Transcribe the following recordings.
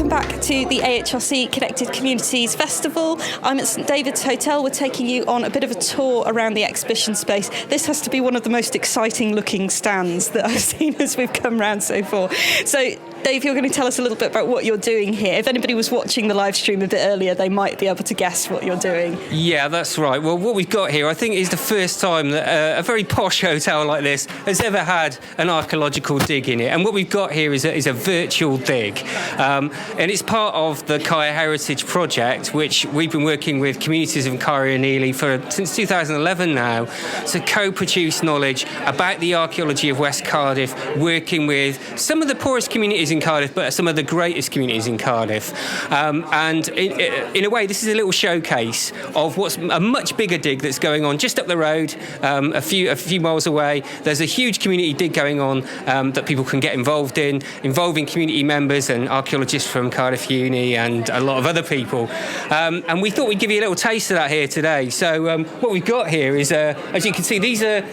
welcome back to the AHRC Connected Communities Festival. I'm at St David's Hotel. We're taking you on a bit of a tour around the exhibition space. This has to be one of the most exciting looking stands that I've seen as we've come round so far. So, Dave, you're going to tell us a little bit about what you're doing here. If anybody was watching the live stream a bit earlier, they might be able to guess what you're doing. Yeah, that's right. Well, what we've got here, I think, is the first time that a very posh hotel like this has ever had an archaeological dig in it. And what we've got here is a virtual dig. And it's part of the CAER Heritage Project, which we've been working with communities of Caerau and Ely since 2011 now, to co-produce knowledge about the archaeology of West Cardiff, working with some of the poorest communities in Cardiff, but some of the greatest communities in Cardiff. And in a way, this is a little showcase of what's a much bigger dig that's going on just up the road, a few miles away. There's a huge community dig going on that people can get involved in, involving community members and archaeologists from Cardiff Uni and a lot of other people. And we thought we'd give you a little taste of that here today. So what we've got here is, as you can see, these are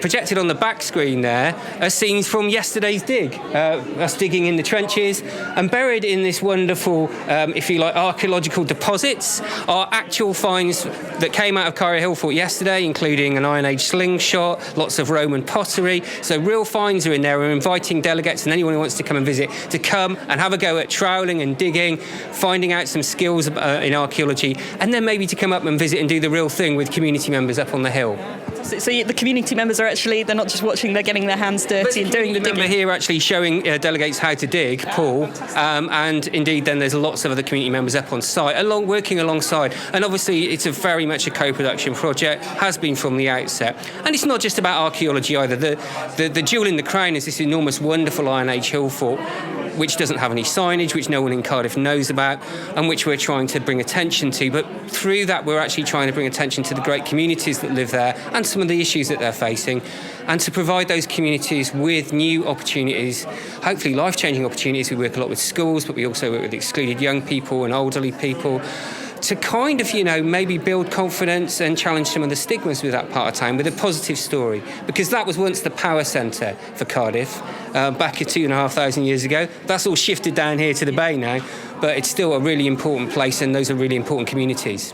projected on the back screen there are scenes from yesterday's dig, us digging in the trenches, and buried in this wonderful, if you like, archaeological deposits are actual finds that came out of Caerau Hillfort yesterday, including an Iron Age slingshot, lots of Roman pottery. So real finds are in there. We're inviting delegates and anyone who wants to come and visit to come and have a go at troweling and digging, finding out some skills in archaeology, and then maybe to come up and visit and do the real thing with community members up on the hill. So the community members are actually, they're not just watching, they're getting their hands dirty and doing the digging. We're here actually showing delegates how to dig, Paul, and indeed then there's lots of other community members up on site, working alongside. And obviously it's very much a co-production project, has been from the outset. And it's not just about archaeology either. The jewel in the crown is this enormous, wonderful Iron Age hill fort, which doesn't have any signage, which no one in Cardiff knows about, and which we're trying to bring attention to. But through that, we're actually trying to bring attention to the great communities that live there and some of the issues that they're facing, and to provide those communities with new opportunities, hopefully life-changing opportunities. We work a lot with schools, but we also work with excluded young people and elderly people, to kind of, maybe build confidence and challenge some of the stigmas with that part of town with a positive story. Because that was once the power centre for Cardiff, back 2,500 years ago. That's all shifted down here to the bay now, but it's still a really important place, and those are really important communities.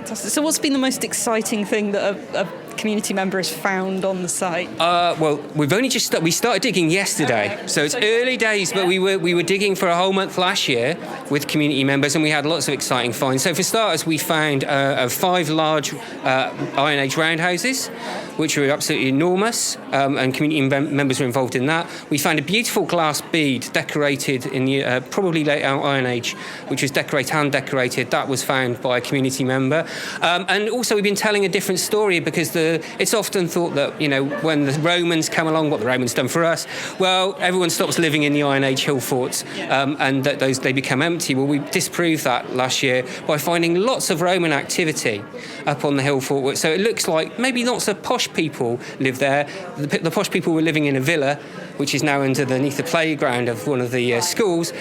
So what's been the most exciting thing that a community member has found on the site? Well, we've only just we started digging yesterday, so it's early days. But we were digging for a whole month last year with community members, and we had lots of exciting finds. So for starters, we found 5 large Iron Age roundhouses, which were absolutely enormous, and community members were involved in that. We found a beautiful glass bead decorated in the probably late Iron Age, which was hand decorated. That was found by a community member, and also we've been telling a different story, because it's often thought that, when the Romans come along, what the Romans done for us, well, everyone stops living in the Iron Age hill forts, and that they become empty. Well, we disproved that last year by finding lots of Roman activity up on the hill fort. So it looks like maybe lots of posh people live there. The posh people were living in a villa, which is now underneath the playground of one of the schools,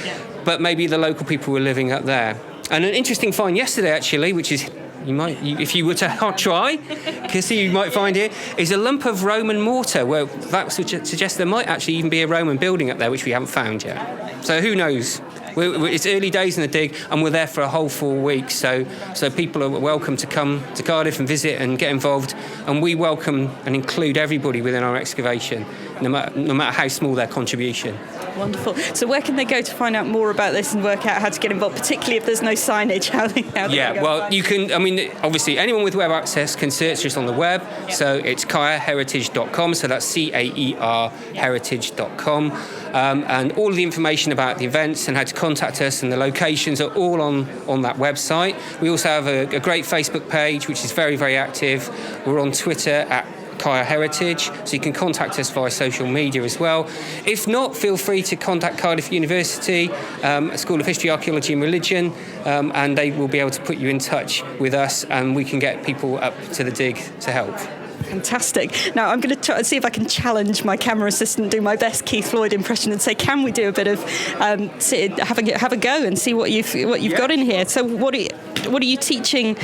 but maybe the local people were living up there. And an interesting find yesterday, actually, which is if you were to try, because you might find it, is a lump of Roman mortar. Well, that suggests there might actually even be a Roman building up there, which we haven't found yet. So who knows? It's early days in the dig, and we're there for a whole 4 weeks. So people are welcome to come to Cardiff and visit and get involved. And we welcome and include everybody within our excavation, no matter how small their contribution. Wonderful. So where can they go to find out more about this and work out how to get involved, particularly if there's no signage? You can, obviously anyone with web access can search us on the web. Yeah. So it's caerheritage.com, so that's CAER heritage.com. And all of the information about the events and how to contact us and the locations are all on that website. We also have a great Facebook page, which is very, very active. We're on Twitter at CAER Heritage, so you can contact us via social media as well. If not, feel free to contact Cardiff University, School of History, Archaeology and Religion, and they will be able to put you in touch with us, and we can get people up to the dig to help. Fantastic. Now I'm going to try and see if I can challenge my camera assistant, do my best Keith Floyd impression, and say, can we do a bit of have a go and see what you've got in here? So what are you teaching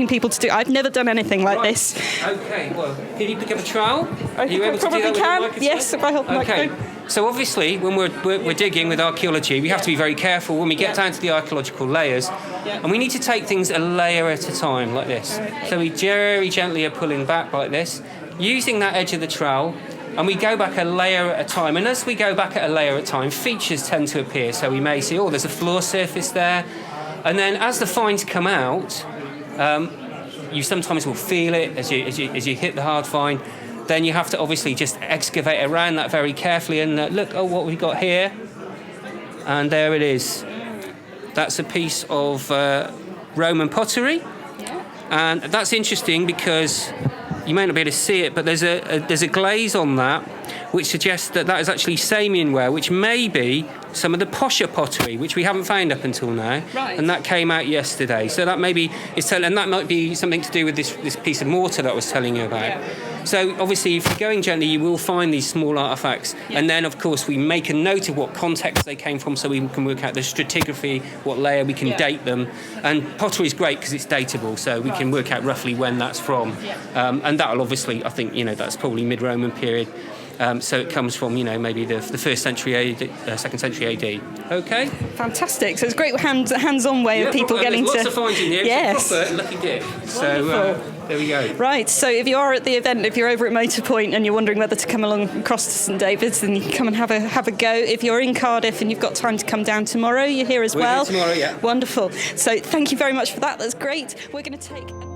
people to do? I've never done anything like this. Okay. Well, can you pick up a trowel? I think I probably can. Yes, if I hold the microphone. So obviously, when we're digging with archaeology, we have to be very careful when we get down to the archaeological layers, and we need to take things a layer at a time, like this. So we very gently are pulling back like this, using that edge of the trowel, and we go back a layer at a time. And as we go back at a layer at a time, features tend to appear. So we may see, oh, there's a floor surface there, and then as the finds come out, you sometimes will feel it as you hit the hard find. Then you have to obviously just excavate around that very carefully and look, oh, what we've got here. And there it is. That's a piece of Roman pottery. Yeah. And that's interesting because you may not be able to see it, but there's a glaze on that which suggests that is actually Samian ware, which may be some of the posher pottery, which we haven't found up until now. Right. And that came out yesterday. So that maybe and that might be something to do with this piece of mortar that I was telling you about. Yeah. So obviously, if you're going gently, you will find these small artefacts. Yeah. And then, of course, we make a note of what context they came from so we can work out the stratigraphy, what layer, we can date them. And pottery is great because it's dateable, so we can work out roughly when that's from. Yeah. And that'll obviously, I think, that's probably mid-Roman period. So it comes from, maybe the 1st century AD, 2nd century AD. Okay? Fantastic. So it's a great hands-on way of people getting lots to... of finds in here. Yes. It's a proper lucky dip. So there we go. Right. So if you are at the event, if you're over at Motor Point and you're wondering whether to come along across to St David's, then you can come and have a go. If you're in Cardiff and you've got time to come down tomorrow, you're here as well. We're here tomorrow, yeah. Wonderful. So thank you very much for that. That's great. We're going to take...